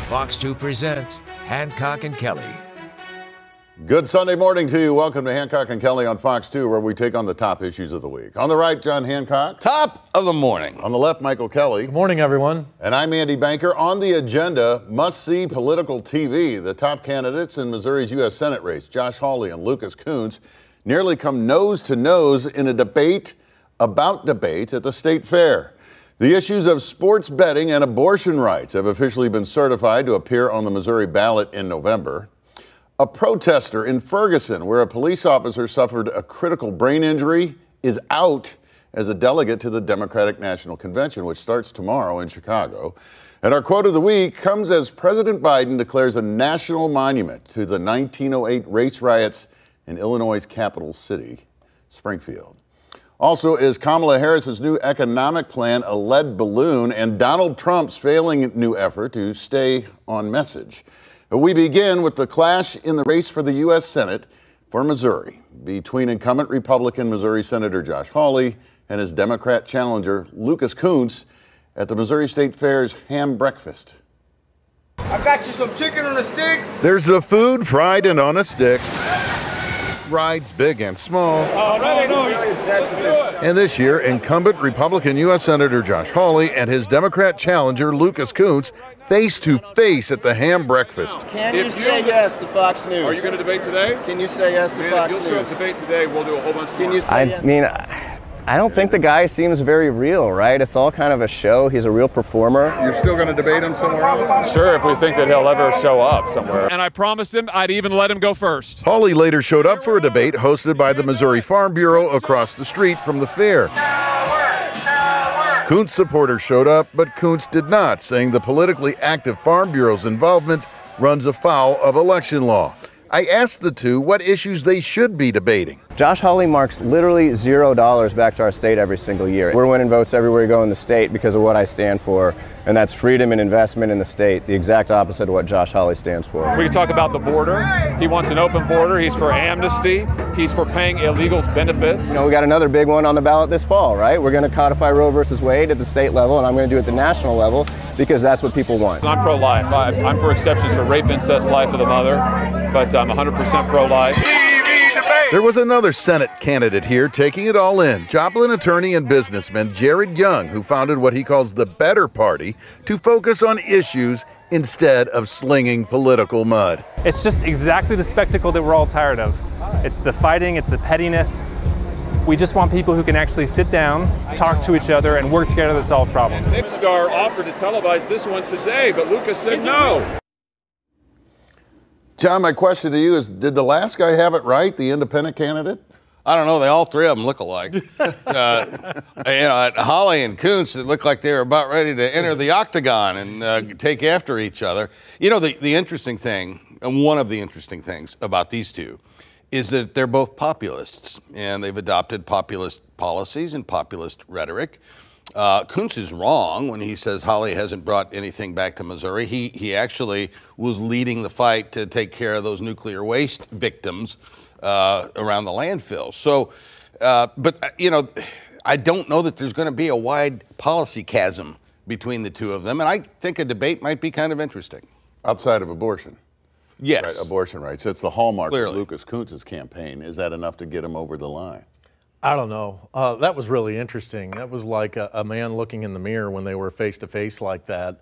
Fox 2 presents Hancock and Kelly. Good Sunday morning to you. Welcome to Hancock and Kelly on Fox 2, where we take on the top issues of the week. On the right, John Hancock. Top of the morning. On the left, Michael Kelly. Good morning, everyone. And I'm Andy Banker. On the agenda, must-see political TV. The top candidates in Missouri's U.S. Senate race, Josh Hawley and Lucas Kunce, nearly come nose to nose in a debate about debates at the state fair. The issues of sports betting and abortion rights have officially been certified to appear on the Missouri ballot in November. A protester in Ferguson, where a police officer suffered a critical brain injury, is out as a delegate to the Democratic National Convention, which starts tomorrow in Chicago. And our quote of the week comes as President Biden declares a national monument to the 1908 race riots in Illinois' capital city, Springfield. Also, is Kamala Harris's new economic plan a lead balloon, and Donald Trump's failing new effort to stay on message? We begin with the clash in the race for the U.S. Senate for Missouri between incumbent Republican Missouri Senator Josh Hawley and his Democrat challenger Lucas Kunce at the Missouri State Fair's ham breakfast. I got you some chicken on a stick. There's the food fried and on a stick. Rides big and small. And this year, incumbent Republican U.S. Senator Josh Hawley and his Democrat challenger Lucas Kunce face to face at the ham breakfast. Can you say yes to Fox News? Are you going to debate today? Can you say yes to Fox News? If you'll show up debate today, we'll do a whole bunch more. Can you say yes? I mean, I don't think the guy seems very real, right? It's all kind of a show. He's a real performer. You're still going to debate him somewhere else? Sure, if we think that he'll ever show up somewhere. And I promised him I'd even let him go first. Hawley later showed up for a debate hosted by the Missouri Farm Bureau across the street from the fair. Kunce supporters showed up, but Kunce did not, saying the politically active Farm Bureau's involvement runs afoul of election law. I asked the two what issues they should be debating. Josh Hawley marks literally $0 back to our state every single year. We're winning votes everywhere we go in the state because of what I stand for, and that's freedom and investment in the state, the exact opposite of what Josh Hawley stands for. We can talk about the border. He wants an open border. He's for amnesty. He's for paying illegals benefits. You know, we got another big one on the ballot this fall, right? We're going to codify Roe versus Wade at the state level, and I'm going to do it at the national level because that's what people want. I'm pro-life. I'm for exceptions for rape, incest, life of the mother, but I'm 100% pro-life. There was another Senate candidate here taking it all in. Joplin attorney and businessman Jared Young, who founded what he calls the Better Party to focus on issues instead of slinging political mud. It's just exactly the spectacle that we're all tired of. It's the fighting, it's the pettiness. We just want people who can actually sit down, talk to each other, and work together to solve problems. Nick Star offered to televise this one today, but Lucas said no. John, my question to you is, did the last guy have it right, the independent candidate? I don't know. All three of them look alike. Hawley and Kunce, it looked like they were about ready to enter the octagon and take after each other. You know, the interesting thing, and one of the interesting things about these two, is that they're both populists, and they've adopted populist policies and populist rhetoric. Kunce is wrong when he says Hawley hasn't brought anything back to Missouri. He actually was leading the fight to take care of those nuclear waste victims around the landfill. So, I don't know that there's going to be a wide policy chasm between the two of them, and I think a debate might be kind of interesting. Outside of abortion. Yes. Right, abortion rights. That's the hallmark Clearly. of Lucas Kunce's campaign. Is that enough to get him over the line? I don't know. That was really interesting. That was like a man looking in the mirror when they were face to face like that.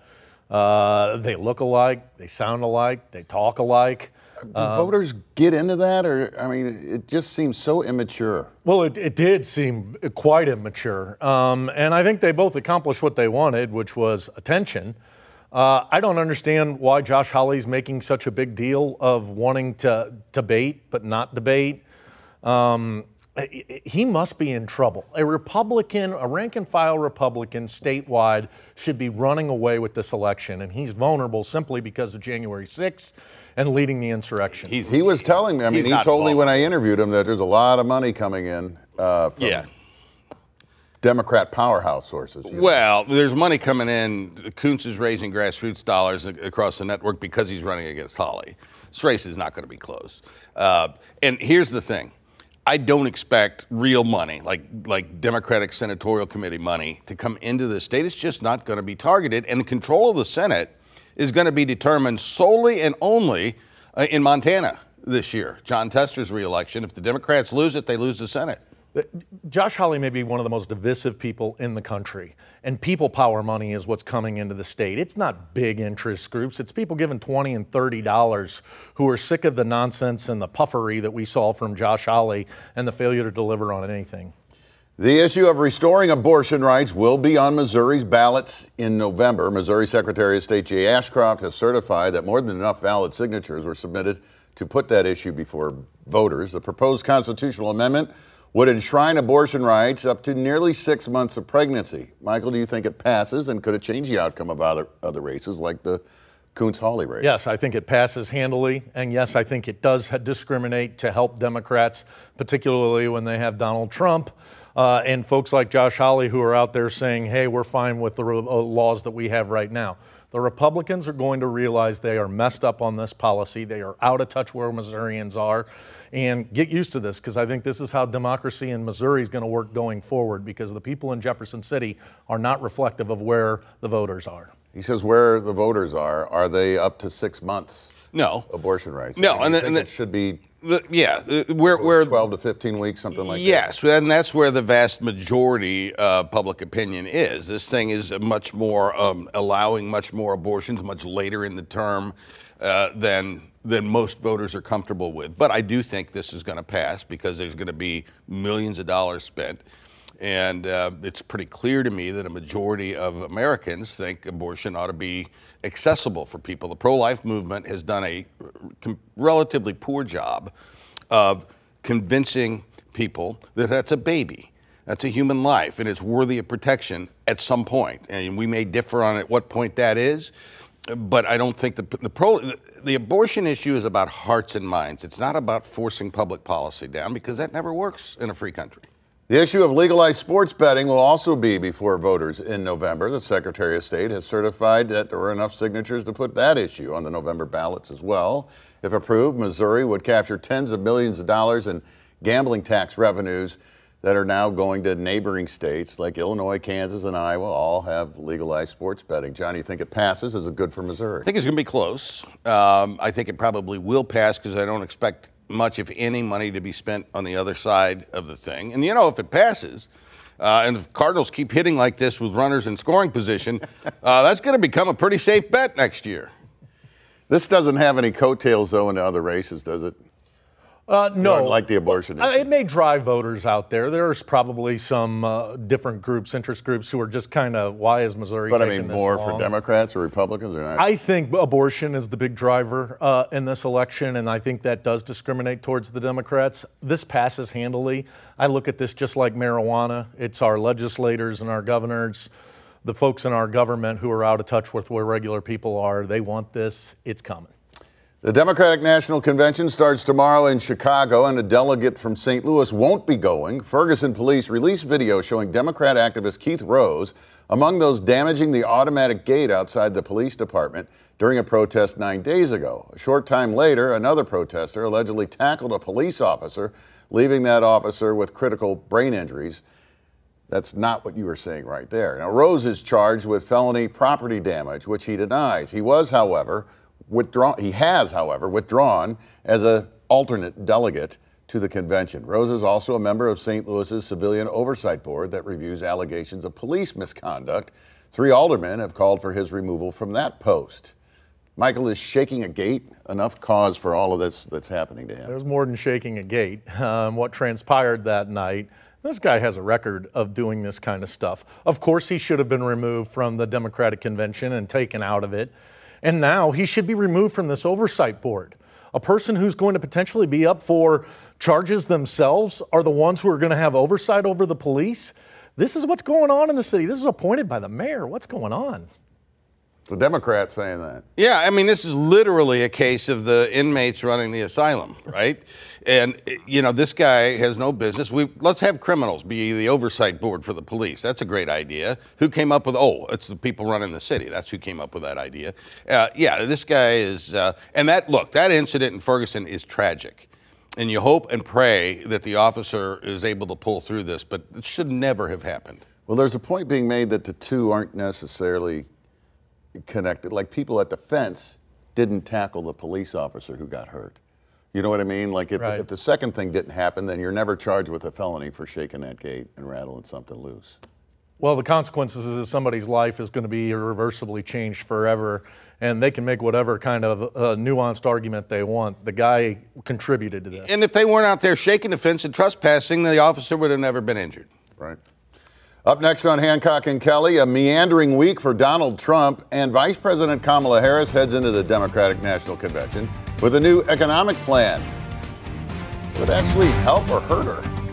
They look alike, they sound alike, they talk alike. Do voters get into that? Or, I mean, it just seems so immature. Well, it did seem quite immature. And I think they both accomplished what they wanted, which was attention. I don't understand why Josh Hawley's making such a big deal of wanting to debate but not debate. He must be in trouble. A Republican, a rank-and-file Republican statewide should be running away with this election, and he's vulnerable simply because of January 6th and leading the insurrection. He was telling me, he told me when I interviewed him that there's a lot of money coming in from Democrat powerhouse sources. Well, there's money coming in. Kunce is raising grassroots dollars across the network because he's running against Hawley. This race is not going to be close. And here's the thing. I don't expect real money, like Democratic Senatorial Committee money, to come into the state. It's just not going to be targeted. And the control of the Senate is going to be determined solely and only in Montana this year. John Tester's reelection. If the Democrats lose it, they lose the Senate. Josh Hawley may be one of the most divisive people in the country, and people power money is what's coming into the state. It's not big interest groups. It's people giving $20 and $30 who are sick of the nonsense and the puffery that we saw from Josh Hawley and the failure to deliver on anything. The issue of restoring abortion rights will be on Missouri's ballots in November. Missouri Secretary of State Jay Ashcroft has certified that more than enough valid signatures were submitted to put that issue before voters. The proposed constitutional amendment would enshrine abortion rights up to nearly 6 months of pregnancy. Michael, do you think it passes, and could it change the outcome of other races like the Coons-Hawley race? Yes, I think it passes handily, and yes, I think it does discriminate to help Democrats, particularly when they have Donald Trump and folks like Josh Hawley who are out there saying, hey, we're fine with the laws that we have right now. The Republicans are going to realize they are messed up on this policy. They are out of touch where Missourians are. And get used to this, because I think this is how democracy in Missouri is going to work going forward, because the people in Jefferson City are not reflective of where the voters are. He says where the voters are they up to 6 months? No. Abortion rights? No. And it should be where 12 to 15 weeks, something like that. Yes, and that's where the vast majority of public opinion is. This thing is much more allowing much more abortions much later in the term than most voters are comfortable with. But I do think this is going to pass because there's going to be millions of dollars spent. And it's pretty clear to me that a majority of Americans think abortion ought to be accessible for people. The pro-life movement has done a relatively poor job of convincing people that that's a baby. That's a human life, and it's worthy of protection at some point. And we may differ on at what point that is, but I don't think the abortion issue is about hearts and minds. It's not about forcing public policy down, because that never works in a free country. The issue of legalized sports betting will also be before voters in November. The Secretary of State has certified that there were enough signatures to put that issue on the November ballots as well. If approved, Missouri would capture tens of millions of dollars in gambling tax revenues that are now going to neighboring states like Illinois, Kansas, and Iowa. All have legalized sports betting. John, you think it passes? Is it good for Missouri? I think it's going to be close. I think it probably will pass, because I don't expect much, if any, money to be spent on the other side of the thing. And, if it passes, and if Cardinals keep hitting like this with runners in scoring position, that's going to become a pretty safe bet next year. This doesn't have any coattails, though, into other races, does it? No. Like the abortion issue. It may drive voters out there. There's probably some different groups, interest groups, who are just kind of, why is Missouri taking this long? But more for Democrats or Republicans or not? I think abortion is the big driver in this election, and I think that does discriminate towards the Democrats. This passes handily. I look at this just like marijuana. It's our legislators and our governors, the folks in our government who are out of touch with where regular people are. They want this. It's coming. The Democratic National Convention starts tomorrow in Chicago, and a delegate from St. Louis won't be going. Ferguson police released video showing Democrat activist Keith Rose among those damaging the automatic gate outside the police department during a protest 9 days ago. A short time later, another protester allegedly tackled a police officer, leaving that officer with critical brain injuries. That's not what you were saying right there. Now, Rose is charged with felony property damage, which he denies. He has, however, withdrawn as an alternate delegate to the convention. Rose is also a member of St. Louis's Civilian Oversight Board that reviews allegations of police misconduct. 3 aldermen have called for his removal from that post. Michael, is shaking a gate enough cause for all of this that's happening to him? There's more than shaking a gate. What transpired that night, this guy has a record of doing this kind of stuff. Of course, he should have been removed from the Democratic convention and taken out of it. And now he should be removed from this oversight board. A person who's going to potentially be up for charges themselves are the ones who are going to have oversight over the police. This is what's going on in the city. This is appointed by the mayor. What's going on? The Democrats saying that. Yeah, I mean, this is literally a case of the inmates running the asylum, right? And, this guy has no business. Let's have criminals be the oversight board for the police. That's a great idea. Who came up with, it's the people running the city. That's who came up with that idea. This guy is, and that incident in Ferguson is tragic. And you hope and pray that the officer is able to pull through this, but it should never have happened. Well, there's a point being made that the two aren't necessarily connected. Like people at the fence didn't tackle the police officer who got hurt. You know what I mean? Like if the second thing didn't happen, then you're never charged with a felony for shaking that gate and rattling something loose. Well, the consequences is somebody's life is going to be irreversibly changed forever, and they can make whatever kind of nuanced argument they want. The guy contributed to this. And if they weren't out there shaking the fence and trespassing, the officer would have never been injured. Right. Up next on Hancock and Kelly, a meandering week for Donald Trump, and Vice President Kamala Harris heads into the Democratic National Convention with a new economic plan. Would it actually help or hurt her?